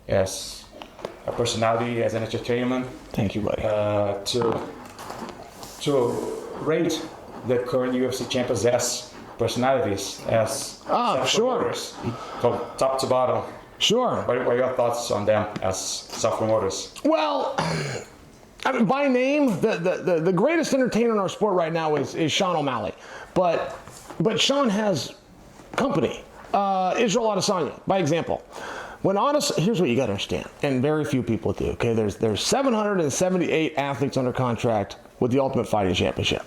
as a personality, as an entertainment. Thank you, buddy. To rate the current UFC champions as personalities, as sure, from top to bottom. Sure. What are your thoughts on them as self-promoters? Well, I mean, by name, the greatest entertainer in our sport right now is Sean O'Malley, but Sean has company. Israel Adesanya, by example. Here's what you got to understand, and very few people do. Okay, there's 778 athletes under contract with the Ultimate Fighting Championship.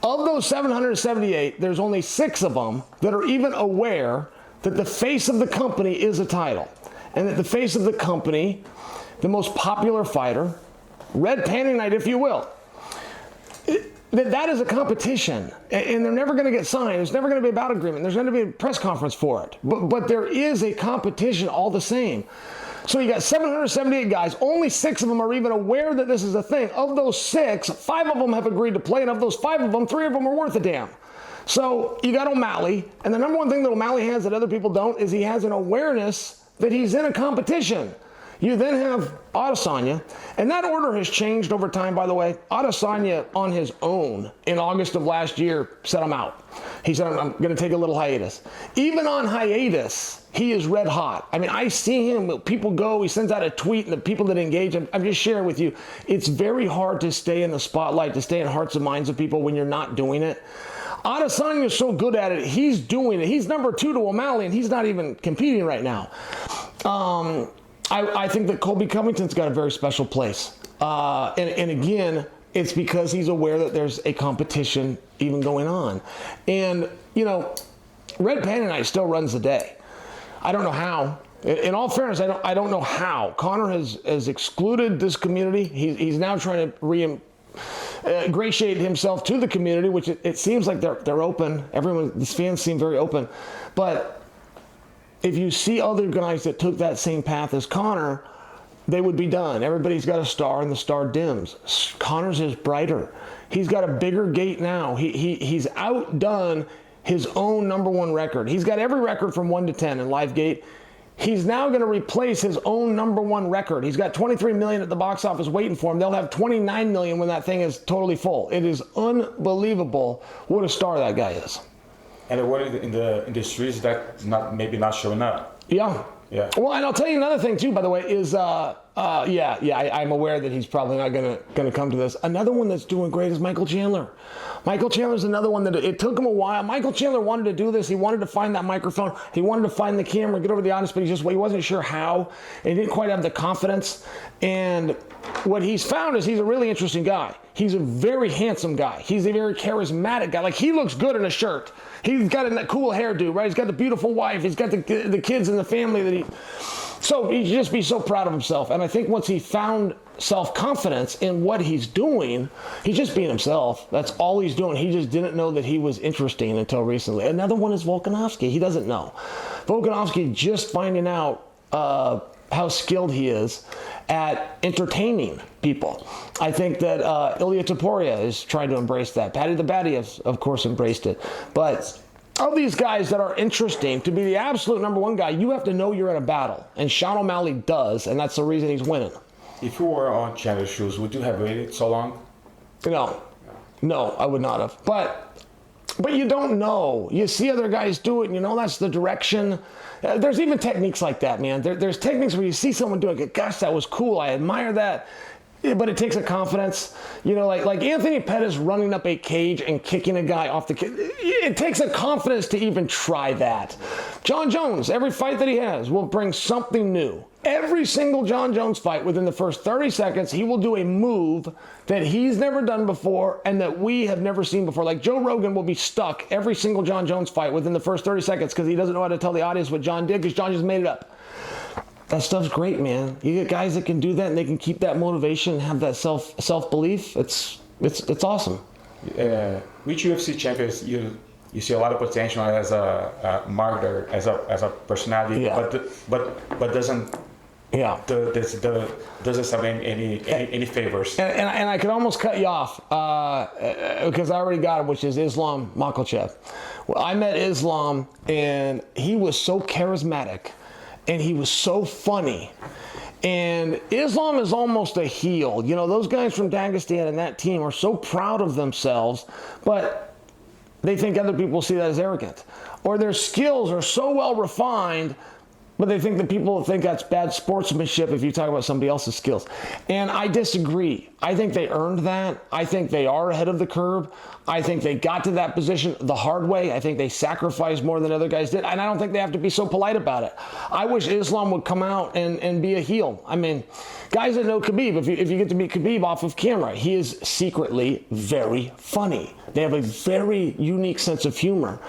Of those 778, there's only 6 of them that are even aware that the face of the company is a title, and that the face of the company, the most popular fighter, red panning night, if you will, that is a competition, and they're never going to get signed. There's never going to be a bout agreement. There's going to be a press conference for it. But there is a competition all the same. So you got 778 guys. Only 6 of them are even aware that this is a thing. Of those 6, 5 of them have agreed to play, and of those 5 of them, 3 of them are worth a damn. So you got O'Malley, and the number one thing that O'Malley has that other people don't is he has an awareness that he's in a competition. You then have Adesanya, and that order has changed over time, by the way. Adesanya, on his own, in August of last year, said, I'm out. He said, I'm going to take a little hiatus. Even on hiatus, he is red hot. I mean, I see him, people go, he sends out a tweet, and the people that engage him, I'm just sharing with you, it's very hard to stay in the spotlight, to stay in hearts and minds of people when you're not doing it. Adesanya is so good at it, he's doing it. He's number 2 to O'Malley, and he's not even competing right now. I think that Colby Covington's got a very special place. And again, it's because he's aware that there's a competition even going on. And, you know, Red Panda Night still runs the day. I don't know how. In all fairness, I don't know how. Conor has excluded this community. He's now trying to ingratiate himself to the community, which it seems like they're open. These fans seem very open. But if you see other guys that took that same path as Conor, they would be done. Everybody's got a star, and the star dims. Conor's is brighter. He's got a bigger gate now. He's outdone his own number 1 record. He's got every record from 1 to 10 in live gate. He's now going to replace his own number 1 record. He's got 23 million at the box office waiting for him. They'll have 29 million when that thing is totally full. It is unbelievable what a star that guy is. And the word in the streets that maybe not showing up. Yeah. Well, and I'll tell you another thing too, by the way, is I'm aware that he's probably not gonna come to this. Another one that's doing great is Michael Chandler. Michael Chandler's another one that it took him a while. Michael Chandler wanted to do this. He wanted to find that microphone. He wanted to find the camera, get over the audience, but he wasn't sure how. And he didn't quite have the confidence. And what he's found is he's a really interesting guy. He's a very handsome guy. He's a very charismatic guy. Like, he looks good in a shirt. He's got a cool hairdo, right? He's got the beautiful wife. He's got the kids and the family so he'd just be so proud of himself. And I think once he found self-confidence in what he's doing, he's just being himself. That's all he's doing. He just didn't know that he was interesting until recently. Another one is Volkanovski. He doesn't know. Volkanovski just finding out how skilled he is at entertaining people. I think that Ilya Topuria is trying to embrace that. Paddy the Baddy has, of course, embraced it. But of these guys that are interesting, to be the absolute number 1 guy, you have to know you're in a battle. And Sean O'Malley does, and that's the reason he's winning. If you were on Chandler's shoes, would you have waited so long? No, I would not have. But you don't know. You see other guys do it, and you know that's the direction. There's even techniques like that, man. There's techniques where you see someone doing it. Gosh, that was cool. I admire that. But it takes a confidence. You know, like Anthony Pettis running up a cage and kicking a guy off the cage. It takes a confidence to even try that. Jon Jones, every fight that he has will bring something new. Every single Jon Jones fight, within the first 30 seconds, he will do a move that he's never done before and that we have never seen before. Like Joe Rogan will be stuck every single Jon Jones fight within the first 30 seconds because he doesn't know how to tell the audience what Jon did because Jon just made it up. That stuff's great, man. You get guys that can do that and they can keep that motivation and have that self-belief. It's awesome. Which UFC champions you see a lot of potential as a marketer, as a personality, but doesn't doesn't have any favors. And I could almost cut you off because I already got him, which is Islam Makhachev. Well, I met Islam and he was so charismatic. and he was so funny. And Islam is almost a heel. You know, those guys from Dagestan and that team are so proud of themselves, but they think other people see that as arrogant. Or their skills are so well refined, but they think that people think that's bad sportsmanship if you talk about somebody else's skills. And I disagree. I think they earned that. I think they are ahead of the curve. I think they got to that position the hard way. I think they sacrificed more than other guys did. And I don't think they have to be so polite about it. I wish Islam would come out and be a heel. I mean, guys that know Khabib, if you get to meet Khabib off of camera, he is secretly very funny. They have a very unique sense of humor.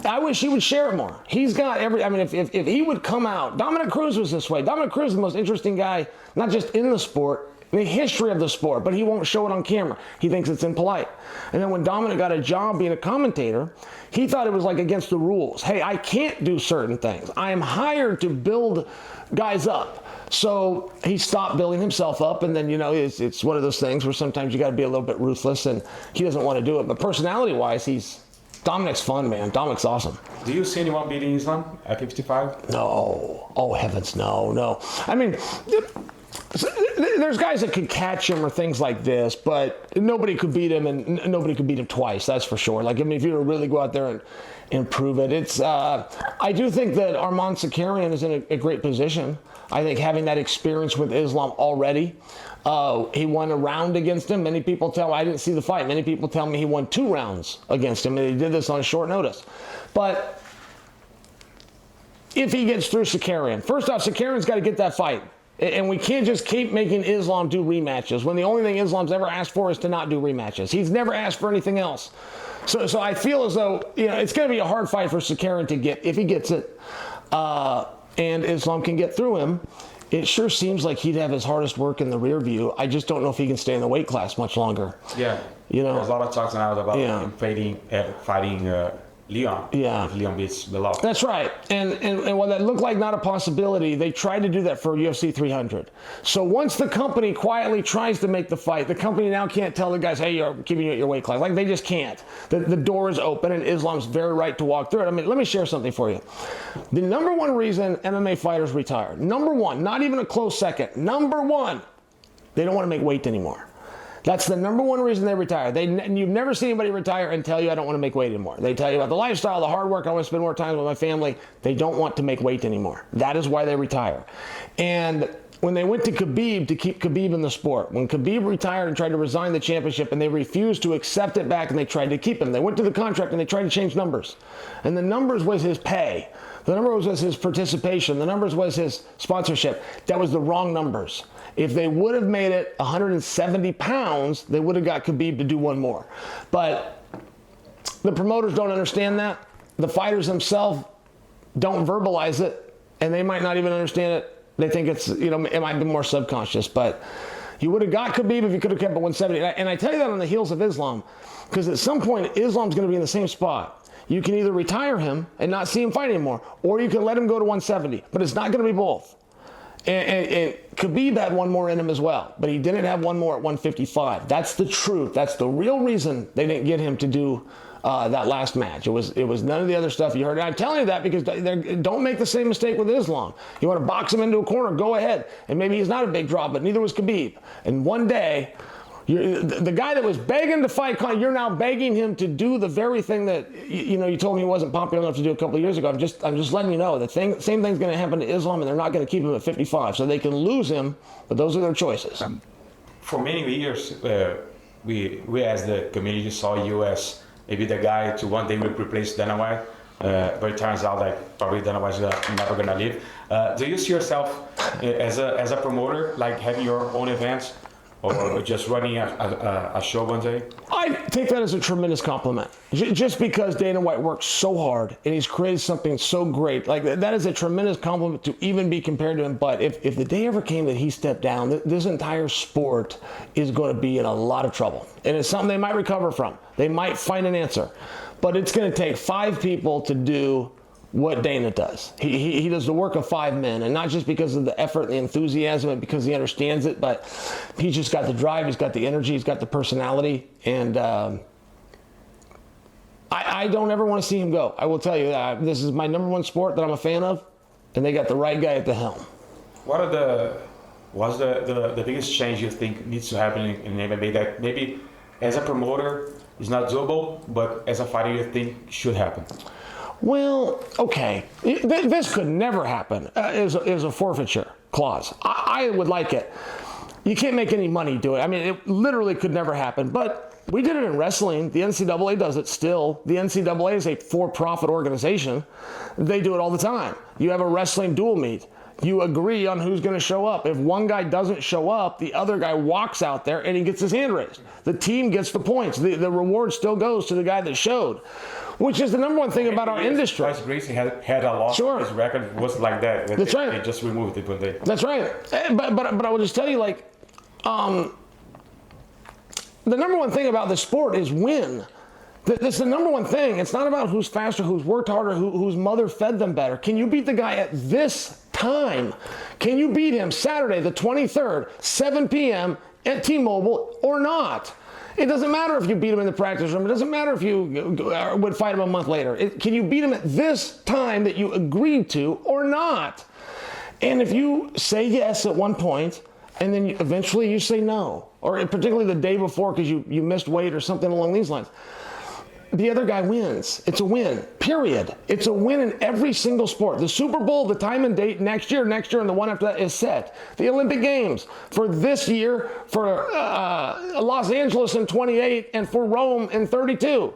I wish he would share it more. He's got I mean, if he would come out, Dominic Cruz was this way. Dominic Cruz is the most interesting guy, not just in the sport, in the history of the sport, but he won't show it on camera. He thinks it's impolite. And then when Dominic got a job being a commentator, he thought it was like against the rules. Hey, I can't do certain things. I am hired to build guys up. So he stopped building himself up, and then, you know, it's one of those things where sometimes you got to be a little bit ruthless, and he doesn't want to do it. But personality-wise, Dominic's fun, man. Dominic's awesome. Do you see anyone beating Islam at 55? No. Oh, heavens, no. I mean, there's guys that could catch him or things like this, but nobody could beat him, and nobody could beat him twice, that's for sure. Like, I mean, if you were to really go out there and prove it, I do think that Arman Sakarian is in a great position. I think having that experience with Islam already, he won a round against him. Many people tell me, I didn't see the fight, many people tell me he won 2 rounds against him, and he did this on short notice. But if he gets through Sakarian, first off, Sakarian's got to get that fight. And we can't just keep making Islam do rematches when the only thing Islam's ever asked for is to not do rematches. He's never asked for anything else. So I feel as though, you know, it's going to be a hard fight for Sakarian to get, if he gets it, and Islam can get through him. It sure seems like he'd have his hardest work in the rear view. I just don't know if he can stay in the weight class much longer. Yeah. You know, there's a lot of talks now about him fighting Leon. Yeah. If Leon beats Belal. That's right. And while that looked like not a possibility, they tried to do that for UFC 300. So once the company quietly tries to make the fight, the company now can't tell the guys, hey, you're keeping you at your weight class. Like, they just can't. The door is open, and Islam's very right to walk through it. I mean, let me share something for you. The number one reason MMA fighters retire, number one, not even a close second, number one, they don't want to make weight anymore. That's the number one reason they retire. You've never seen anybody retire and tell you, I don't want to make weight anymore. They tell you about the lifestyle, the hard work, I want to spend more time with my family. They don't want to make weight anymore. That is why they retire. And when they went to Khabib to keep Khabib in the sport, when Khabib retired and tried to resign the championship and they refused to accept it back and they tried to keep him, they went to the contract and they tried to change numbers. And the numbers was his pay. The numbers was his participation. The numbers was his sponsorship. That was the wrong numbers. If they would have made it 170 pounds, they would have got Khabib to do one more. But the promoters don't understand that. The fighters themselves don't verbalize it, and they might not even understand it. They think it's, you know, it might be more subconscious. But you would have got Khabib if you could have kept it 170. And I tell you that on the heels of Islam, because at some point, Islam's going to be in the same spot. You can either retire him and not see him fight anymore, or you can let him go to 170. But it's not going to be both. And Khabib had one more in him as well, but he didn't have one more at 155. That's the truth. That's the real reason they didn't get him to do that last match. It was none of the other stuff you heard. And I'm telling you that because don't make the same mistake with Islam. You want to box him into a corner, go ahead. And maybe he's not a big draw, but neither was Khabib. And one day, the guy that was begging to fight Conor, you're now begging him to do the very thing that you told me he wasn't popular enough to do a couple of years ago. I'm just letting you know the same thing's going to happen to Islam, and they're not going to keep him at 55, so they can lose him, but those are their choices. For many years, we as the community saw you as maybe the guy to one day will replace Dana White, but it turns out that probably Dana White's never going to leave. Do you see yourself as a promoter, like having your own events? Or just running a show one day? I take that as a tremendous compliment. Just because Dana White works so hard and he's created something so great, like that is a tremendous compliment to even be compared to him. But if the day ever came that he stepped down, this entire sport is going to be in a lot of trouble. And it's something they might recover from. They might find an answer. But it's going to take 5 people to do what Dana does. He does the work of 5 men, and not just because of the effort and the enthusiasm and because he understands it, but he's just got the drive, he's got the energy, he's got the personality, and I don't ever want to see him go. I will tell you that this is my number one sport that I'm a fan of, and they got the right guy at the helm. What's the biggest change you think needs to happen in MMA that maybe as a promoter is not doable, but as a fighter you think should happen? Well, okay, this could never happen is a forfeiture clause. I would like it. You can't make any money do it. I mean, it literally could never happen, but we did it in wrestling. The NCAA does it still. The NCAA is a for-profit organization. They do it all the time. You have a wrestling dual meet. You agree on who's going to show up. If one guy doesn't show up, the other guy walks out there and he gets his hand raised. The team gets the points. The reward still goes to the guy that showed, which is the number one thing about our industry. Bryce Gracie had a loss. Sure. His record was like that. That's right. They just removed it when they. That's right. But I will just tell you, like, the number one thing about this sport is win. That's the number one thing. It's not about who's faster, who's worked harder, whose mother fed them better. Can you beat the guy at this time? Can you beat him Saturday the 23rd, 7 p.m. at T-Mobile or not? It doesn't matter if you beat him in the practice room. It doesn't matter if you would fight him a month later. Can you beat him at this time that you agreed to or not? And if you say yes at one point, and then eventually you say no, or particularly the day before because you missed weight or something along these lines, the other guy wins. It's a win, period. It's a win in every single sport. The Super Bowl, the time and date next year, and the one after that is set. The Olympic Games for this year, for Los Angeles in 28, and for Rome in 32.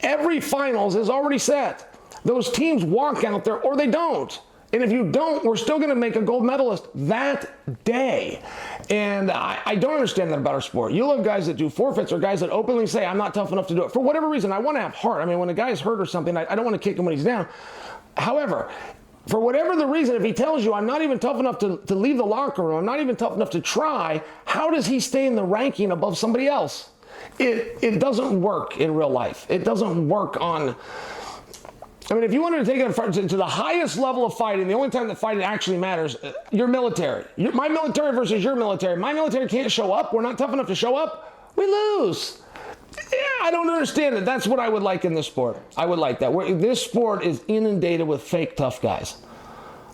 Every finals is already set. Those teams walk out there or they don't. And if you don't, we're still going to make a gold medalist that day. And I don't understand that about our sport. You'll have guys that do forfeits or guys that openly say, I'm not tough enough to do it. For whatever reason, I want to have heart. I mean, when a guy's hurt or something, I don't want to kick him when he's down. However, for whatever the reason, if he tells you, I'm not even tough enough to leave the locker room, I'm not even tough enough to try, how does he stay in the ranking above somebody else? It doesn't work in real life. It doesn't work on... I mean, if you wanted to take it to the highest level of fighting, the only time that fighting actually matters, your military. My military versus your military. My military can't show up. We're not tough enough to show up. We lose. Yeah, I don't understand it. That's what I would like in this sport. I would like that. This sport is inundated with fake tough guys.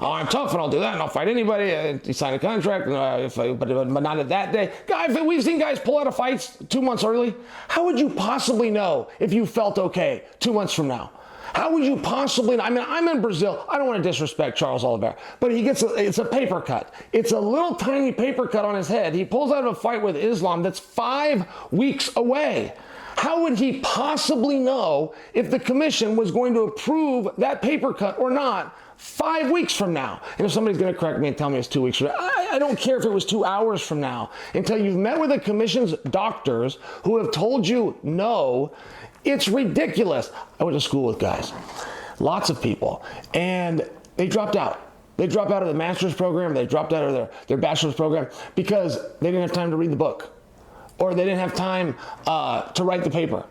Oh, I'm tough and I'll do that and I'll fight anybody. You sign a contract, but not at that day. Guys, we've seen guys pull out of fights 2 months early. How would you possibly know if you felt okay 2 months from now? How would you possibly know? I mean, I'm in Brazil. I don't want to disrespect Charles Oliveira, but it's a paper cut. It's a little tiny paper cut on his head. He pulls out of a fight with Islam that's 5 weeks away. How would he possibly know if the commission was going to approve that paper cut or not 5 weeks from now? And if somebody's going to correct me and tell me it's 2 weeks from now, I don't care if it was 2 hours from now. Until you've met with the commission's doctors who have told you no, it's ridiculous. I went to school with guys, lots of people, and they dropped out. They dropped out of the master's program. They dropped out of their bachelor's program because they didn't have time to read the book, or they didn't have time to write the paper.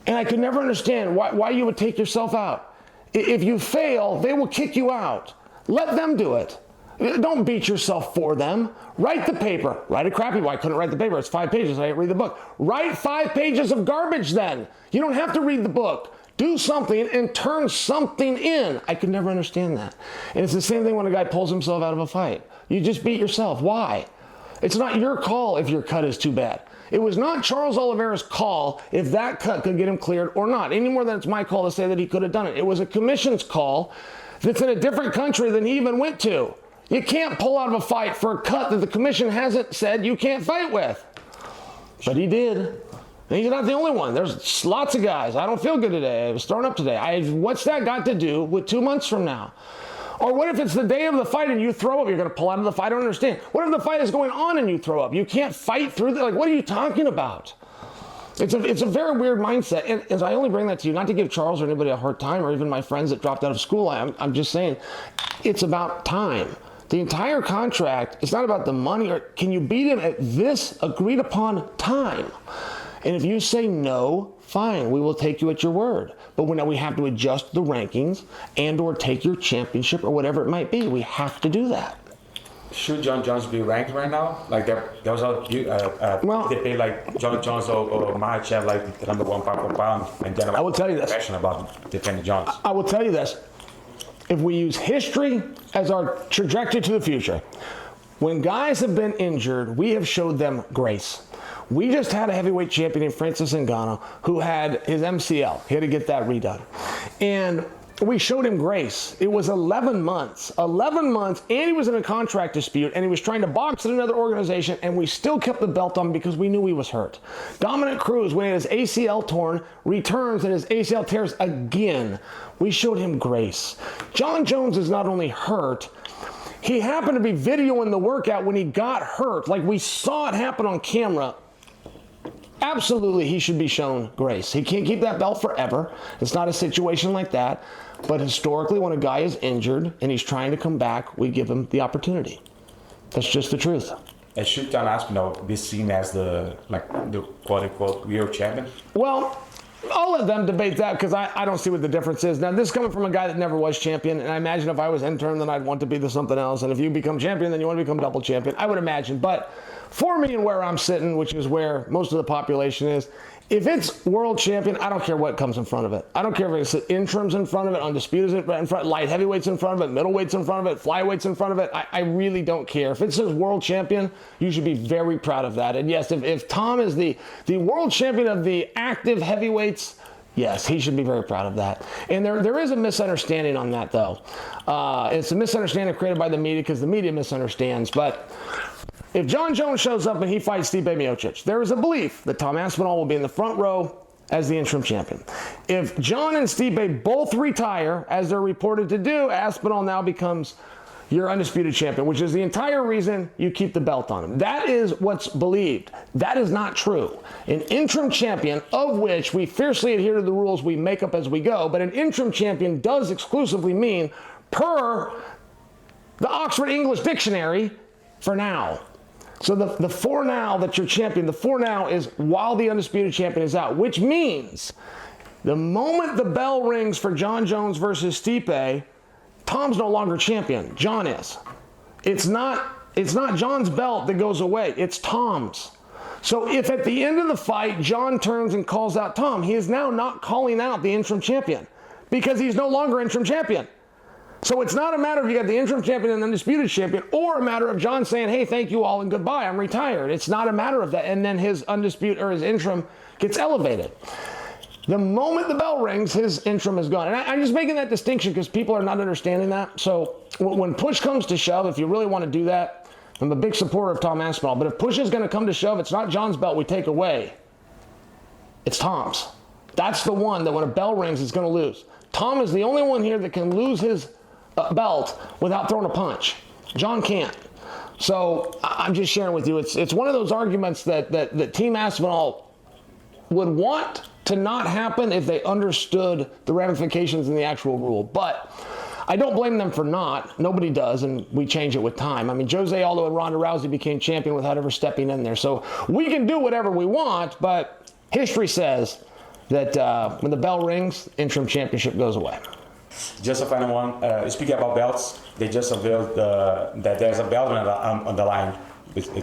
And I could never understand why you would take yourself out. If you fail, they will kick you out. Let them do it. Don't beat yourself for them. Write the paper. Write a crappy one. I couldn't write the paper. It's 5 pages. I didn't read the book. Write 5 pages of garbage then. You don't have to read the book. Do something and turn something in. I could never understand that. And it's the same thing when a guy pulls himself out of a fight. You just beat yourself. Why? It's not your call if your cut is too bad. It was not Charles Oliveira's call if that cut could get him cleared or not, any more than it's my call to say that he could have done it. It was a commission's call that's in a different country than he even went to. You can't pull out of a fight for a cut that the commission hasn't said you can't fight with. But he did. And he's not the only one. There's lots of guys. I don't feel good today. I was thrown up today. What's that got to do with 2 months from now? Or what if it's the day of the fight and you throw up? You're going to pull out of the fight? I don't understand. What if the fight is going on and you throw up? You can't fight through that? Like, what are you talking about? It's a very weird mindset. And as I only bring that to you, not to give Charles or anybody a hard time or even my friends that dropped out of school. I'm just saying it's about time. The entire contract, it's not about the money, or can you beat him at this agreed upon time? And if you say no, fine, we will take you at your word. But now we have to adjust the rankings and or take your championship or whatever it might be. We have to do that. Should Jon Jones be ranked right now? Like there was a debate like Jon Jones or Makhachev, like the number 1 pound for pound, and then I will tell you this. Passion about defending Jones. I will tell you this. if we use history as our trajectory to the future, when guys have been injured, we have showed them grace. We just had a heavyweight champion in Francis Ngannou who had his MCL. He had to get that redone. And we showed him grace. It was 11 months. 11 months, and he was in a contract dispute, and he was trying to box at another organization, and we still kept the belt on because we knew he was hurt. Dominic Cruz, when he had his ACL torn, returns and his ACL tears again. We showed him grace. Jon Jones is not only hurt, he happened to be videoing the workout when he got hurt. Like, we saw it happen on camera. Absolutely, he should be shown grace. He can't keep that belt forever. It's not a situation like that. But historically, when a guy is injured and he's trying to come back, we give him the opportunity. That's just the truth. And should Jon Aspinall be seen as the quote-unquote real champion? Well, I'll let them debate that because I don't see what the difference is. Now, this is coming from a guy that never was champion, and I imagine if I was interim, then I'd want to be the something else. And if you become champion, then you want to become double champion. I would imagine. But for me and where I'm sitting, which is where most of the population is, if it's world champion, I don't care what comes in front of it. I don't care if it's interims in front of it, undisputed in front, light heavyweights in front of it, middleweights in front of it, flyweights in front of it. I really don't care. If it says world champion, you should be very proud of that. And yes, if Tom is the world champion of the active heavyweights, yes, he should be very proud of that. And there is a misunderstanding on that, though. It's a misunderstanding created by the media because the media misunderstands. But if Jon Jones shows up and he fights Stipe Miocic, there is a belief that Tom Aspinall will be in the front row as the interim champion. If Jon and Stipe both retire, as they're reported to do, Aspinall now becomes your undisputed champion, which is the entire reason you keep the belt on him. That is what's believed. That is not true. An interim champion, of which we fiercely adhere to the rules we make up as we go, but an interim champion does exclusively mean, per the Oxford English Dictionary, for now. So the for now that you're champion, the for now is while the undisputed champion is out, which means the moment the bell rings for Jon Jones versus Stipe, Tom's no longer champion. Jon is. It's not Jon's belt that goes away. It's Tom's. So if at the end of the fight, Jon turns and calls out Tom, he is now not calling out the interim champion because he's no longer interim champion. So it's not a matter of you got the interim champion and the undisputed champion, or a matter of Jon saying, hey, thank you all and goodbye, I'm retired. It's not a matter of that. And then his undisputed or his interim gets elevated. The moment the bell rings, his interim is gone. And I'm just making that distinction because people are not understanding that. So when push comes to shove, if you really want to do that, I'm a big supporter of Tom Aspinall. But if push is going to come to shove, it's not Jon's belt we take away. It's Tom's. That's the one that when a bell rings, it's going to lose. Tom is the only one here that can lose his belt without throwing a punch. Jon can't. So I'm just sharing with you. It's one of those arguments that Team Aspinall would want to not happen if they understood the ramifications in the actual rule. But I don't blame them for not. Nobody does, and we change it with time. I mean, Jose Aldo and Ronda Rousey became champion without ever stepping in there. So we can do whatever we want, but history says that when the bell rings, interim championship goes away. Just a final one. Speaking about belts, they just unveiled that there's a belt on the line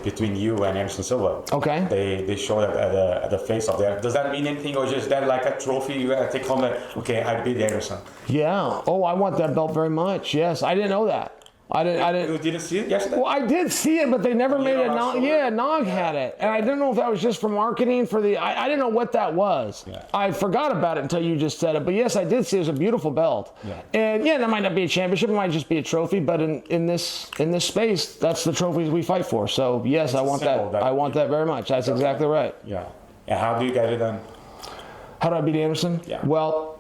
between you and Anderson Silva. Okay. They showed it at the face of that. Does that mean anything, or just that like a trophy you gotta take home? That okay, I beat Anderson. Yeah. Oh, I want that belt very much. Yes, I didn't know that. I didn't. You didn't see it yesterday? Well, I did see it, but they never made it. Nog had it, and I didn't know if that was just for marketing for the. I didn't know what that was. Yeah. I forgot about it until you just said it. But yes, I did see it. It was a beautiful belt. Yeah. And yeah, that might not be a championship. It might just be a trophy. But in this space, that's the trophies we fight for. So yes, I want that. I want that very much. That's exactly right. Yeah. And how do you get it done? How do I beat Anderson? Yeah. Well,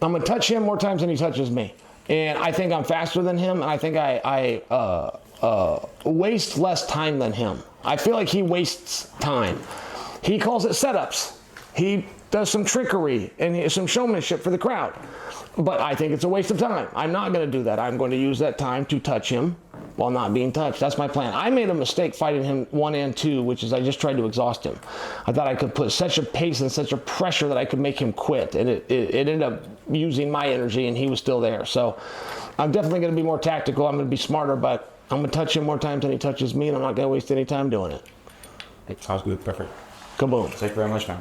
I'm gonna touch him more times than he touches me. And I think I'm faster than him, and I think I waste less time than him. I feel like he wastes time. He calls it setups. He does some trickery and some showmanship for the crowd. But I think it's a waste of time. I'm not going to do that. I'm going to use that time to touch him while not being touched. That's my plan. I made a mistake fighting him 1 and 2, which is I just tried to exhaust him. I thought I could put such a pace and such a pressure that I could make him quit. And it ended up using my energy, and he was still there. So I'm definitely going to be more tactical. I'm going to be smarter, but I'm going to touch him more times than he touches me, and I'm not going to waste any time doing it. Sounds good. Perfect. Kaboom. Thank you very much, man.